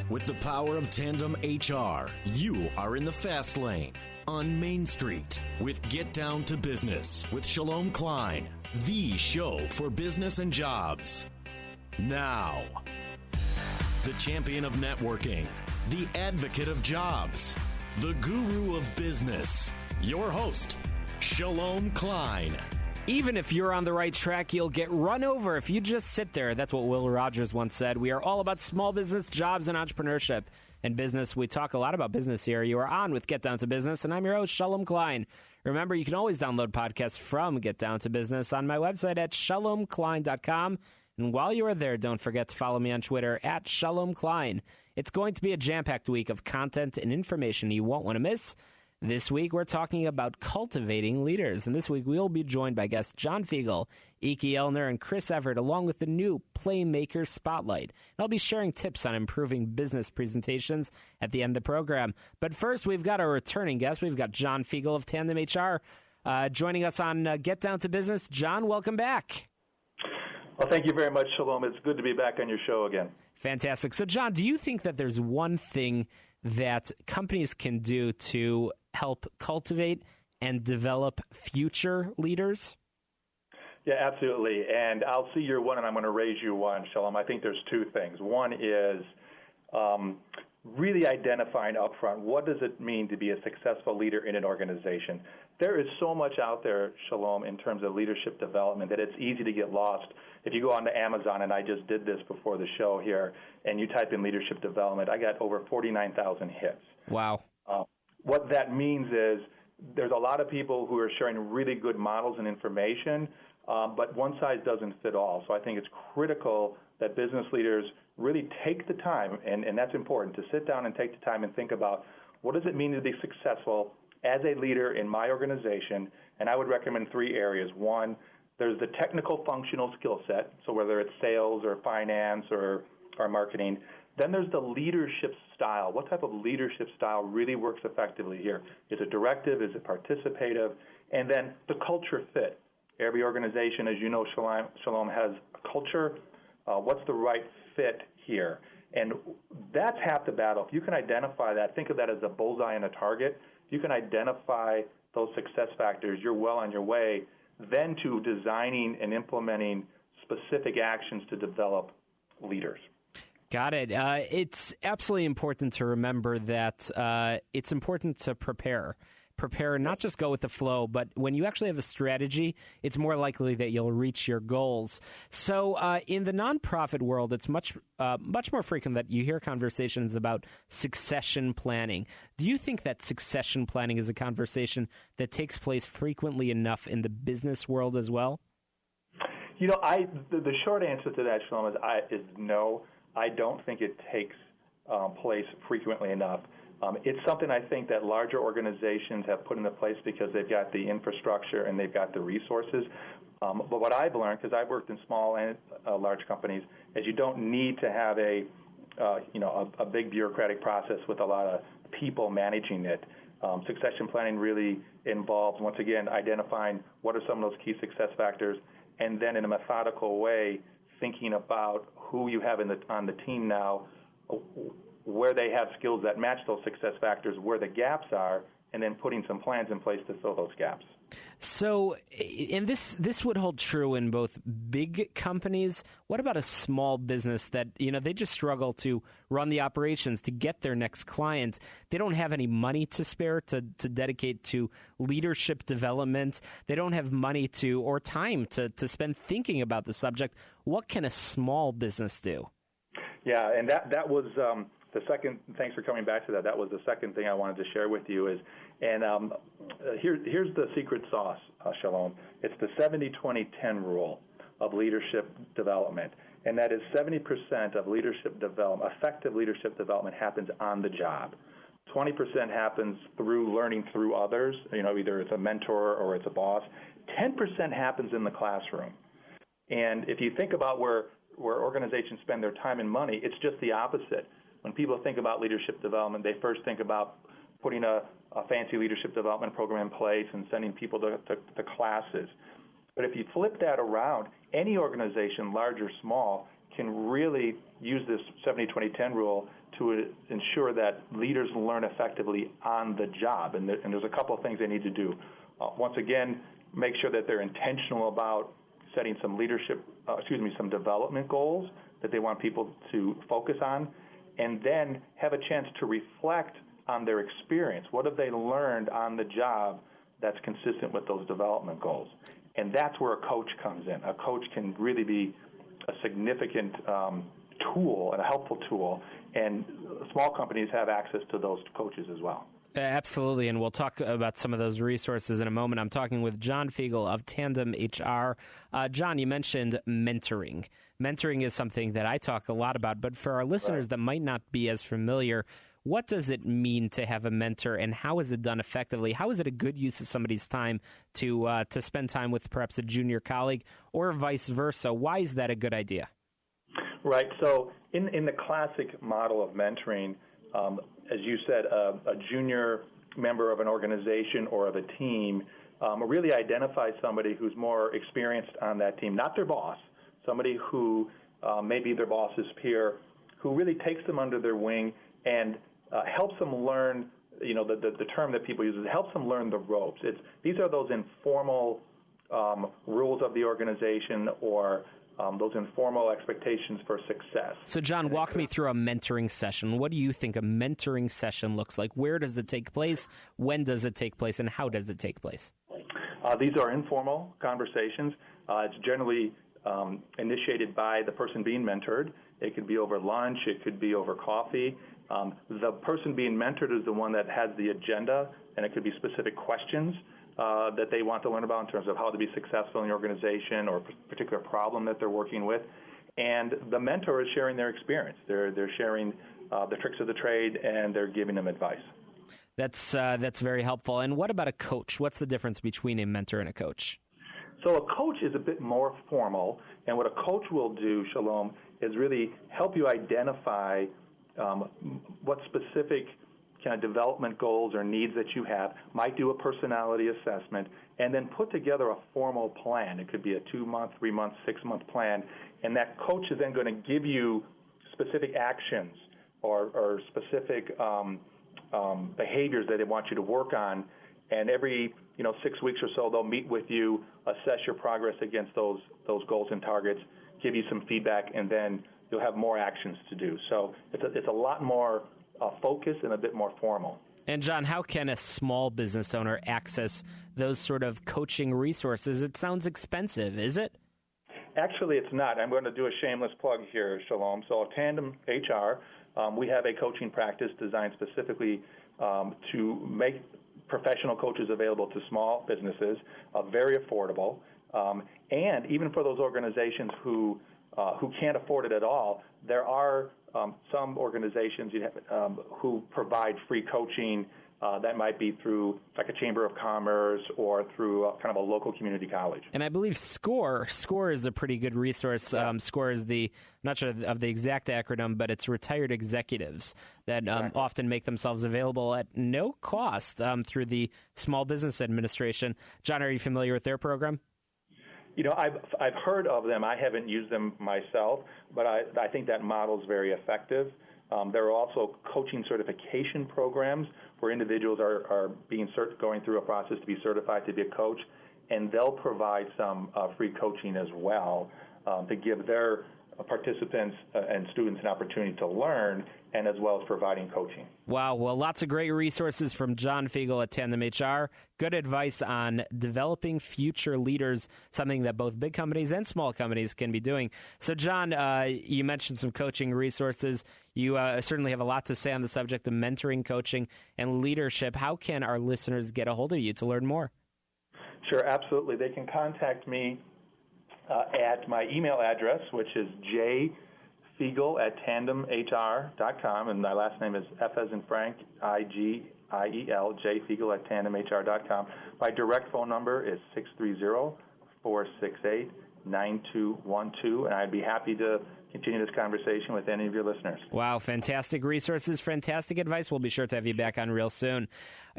With the power of Tandem HR, you are in the fast lane on Main Street with Get Down to Business with Shalom Klein, the show for business and jobs. Now, the champion of networking, the advocate of jobs, the guru of business, your host, Shalom Klein. Even if you're on the right track, you'll get run over if you just sit there. That's what Will Rogers once said. We are all about small business, jobs, and entrepreneurship. And business, we talk a lot about business here. You are on with Get Down to Business, and I'm your host, Shalom Klein. Remember, you can always download podcasts from Get Down to Business on my website at shalomklein.com. And while you are there, don't forget to follow me on Twitter at Shalom Klein. It's going to be a jam-packed week of content and information you won't want to miss. This week, we're talking about cultivating leaders. And this week, we'll be joined by guests John Figiel, Iki Elner, and Chris Everett, along with the new Playmaker Spotlight. And I'll be sharing tips on improving business presentations at the end of the program. But first, we've got a returning guest. We've got John Figiel of Tandem HR joining us on Get Down to Business. John, welcome back. Well, thank you very much, Shalom. It's good to be back on your show again. Fantastic. So, John, do you think that there's one thing that companies can do to help cultivate and develop future leaders? Yeah, absolutely. And I'll see your one, and I'm going to raise you one, Shalom. I think there's two things. One is really identifying upfront, what does it mean to be a successful leader in an organization? There is so much out there, Shalom, in terms of leadership development that it's easy to get lost. If you go onto Amazon, and I just did this before the show here, and you type in leadership development, I got over 49,000 hits. Wow. What that means is there's a lot of people who are sharing really good models and information, but one size doesn't fit all. So I think it's critical that business leaders really take the time, and that's important, to sit down and take the time and think about what does it mean to be successful as a leader in my organization. And I would recommend three areas. One, there's the technical functional skill set, so whether it's sales or finance or marketing. Then there's the leadership style. What type of leadership style really works effectively here? Is it directive? Is it participative? And then the culture fit. Every organization, as you know, Shalom has a culture. What's the right fit here? And that's half the battle. If you can identify that, think of that as a bullseye and a target. If you can identify those success factors, you're well on your way then to designing and implementing specific actions to develop leaders. Got it. It's absolutely important to remember that it's important to prepare. Prepare, not just go with the flow, but when you actually have a strategy, it's more likely that you'll reach your goals. So in the nonprofit world, it's much more frequent that you hear conversations about succession planning. Do you think that succession planning is a conversation that takes place frequently enough in the business world as well? You know, the short answer to that, Shalom, is no. I don't think it takes place frequently enough. It's something I think that larger organizations have put into place because they've got the infrastructure and they've got the resources. But what I've learned, because I've worked in small and large companies, is you don't need to have a big bureaucratic process with a lot of people managing it. Succession planning really involves, once again, identifying what are some of those key success factors, and then in a methodical way, thinking about who you have on the team now, where they have skills that match those success factors, where the gaps are, and then putting some plans in place to fill those gaps. So, and this would hold true in both big companies. What about a small business that, they just struggle to run the operations, to get their next client? They don't have any money to spare to dedicate to leadership development. They don't have money or time to spend thinking about the subject. What can a small business do? Yeah, and that was the second. Thanks for coming back to that. That was the second thing I wanted to share with you here's the secret sauce, Shalom. It's the 70-20-10 rule of leadership development, and that is 70% of leadership development, effective leadership development, happens on the job. 20% happens through learning through others. Either it's a mentor or it's a boss. 10% happens in the classroom. And if you think about where organizations spend their time and money, it's just the opposite. When people think about leadership development, they first think about putting a fancy leadership development program in place and sending people to classes. But if you flip that around, any organization, large or small, can really use this 70-20-10 rule to ensure that leaders learn effectively on the job. And there's a couple of things they need to do. Once again, make sure that they're intentional about setting some some development goals that they want people to focus on, and then have a chance to reflect on their experience. What have they learned on the job that's consistent with those development goals? And that's where a coach comes in. A coach can really be a significant tool and a helpful tool, and small companies have access to those coaches as well. Absolutely, and we'll talk about some of those resources in a moment. I'm talking with John Figiel of Tandem HR. John, you mentioned mentoring. Mentoring is something that I talk a lot about, but for our listeners that might not be as familiar, what does it mean to have a mentor, and how is it done effectively? How is it a good use of somebody's time to spend time with perhaps a junior colleague, or vice versa? Why is that a good idea? Right. So in the classic model of mentoring, as you said, a junior member of an organization or of a team really identifies somebody who's more experienced on that team, not their boss, somebody who may be their boss's peer, who really takes them under their wing and helps them learn, the term that people use is helps them learn the ropes. These are those informal rules of the organization or those informal expectations for success. So, John, walk me through a mentoring session. What do you think a mentoring session looks like? Where does it take place? When does it take place? And how does it take place? These are informal conversations. It's generally initiated by the person being mentored. It could be over lunch. It could be over coffee. The person being mentored is the one that has the agenda, and it could be specific questions that they want to learn about in terms of how to be successful in the organization or a particular problem that they're working with. And the mentor is sharing their experience. They're sharing the tricks of the trade, and they're giving them advice. That's very helpful. And what about a coach? What's the difference between a mentor and a coach? So a coach is a bit more formal, and what a coach will do, Shalom, is really help you identify what specific kind of development goals or needs that you have, might do a personality assessment, and then put together a formal plan. It could be a 2-month, 3-month, 6-month plan, and that coach is then going to give you specific actions or specific behaviors that they want you to work on, and every 6 weeks or so they'll meet with you, assess your progress against those goals and targets, give you some feedback, and then you'll have more actions to do. So it's a lot more focused and a bit more formal. And John, how can a small business owner access those sort of coaching resources? It sounds expensive, is it? Actually, it's not. I'm going to do a shameless plug here, Shalom. So Tandem HR, we have a coaching practice designed specifically to make professional coaches available to small businesses, very affordable, and even for those organizations who can't afford it at all, there are some organizations who provide free coaching. That might be through like a chamber of commerce or through kind of a local community college. And I believe SCORE is a pretty good resource. Yeah. SCORE is not sure of the exact acronym, but it's retired executives that often make themselves available at no cost through the Small Business Administration. John, are you familiar with their program? I've heard of them. I haven't used them myself, but I think that model is very effective. There are also coaching certification programs where individuals are going through a process to be certified to be a coach, and they'll provide some free coaching as well to give their participants and students an opportunity to learn, and as well as providing coaching. Wow. Well, lots of great resources from John Figiel at Tandem HR. Good advice on developing future leaders, something that both big companies and small companies can be doing. So, John, you mentioned some coaching resources. You certainly have a lot to say on the subject of mentoring, coaching, and leadership. How can our listeners get a hold of you to learn more? Sure, absolutely. They can contact me at my email address, which is jfigiel@tandemhr.com, and my last name is F as in Frank, I-G-I-E-L, jfigiel@tandemhr.com. My direct phone number is 630-468-8888. 9212, and I'd be happy to continue this conversation with any of your listeners. Wow, fantastic resources, fantastic advice. We'll be sure to have you back on real soon.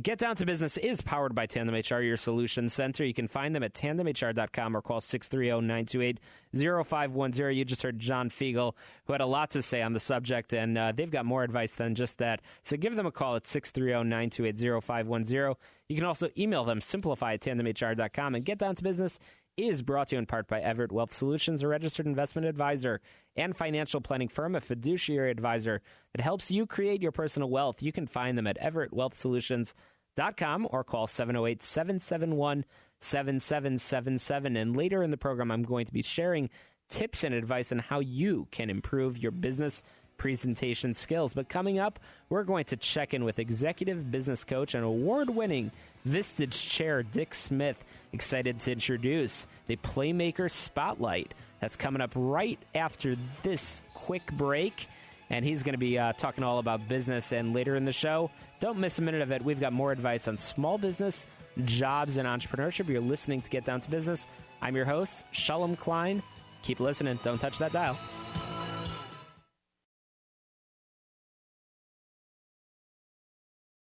Get Down to Business is powered by Tandem HR, your solutions center. You can find them at tandemhr.com or call 630-928-0510. You just heard John Figiel, who had a lot to say on the subject, and they've got more advice than just that. So give them a call at 630-928-0510. You can also email them, simplify@tandemhr.com. And Get Down to Business is brought to you in part by Everett Wealth Solutions, a registered investment advisor and financial planning firm, a fiduciary advisor that helps you create your personal wealth. You can find them at everettwealthsolutions.com or call 708-771-7777. And later in the program, I'm going to be sharing tips and advice on how you can improve your business presentation skills. But coming up, we're going to check in with executive business coach and award-winning Vistage Chair Dick Smith. Excited to introduce the Playmaker Spotlight. That's coming up right after this quick break. And he's going to be talking all about business. And later in the show, don't miss a minute of it. We've got more advice on small business, jobs, and entrepreneurship. You're listening to Get Down to Business. I'm your host, Shalom Klein. Keep listening. Don't touch that dial.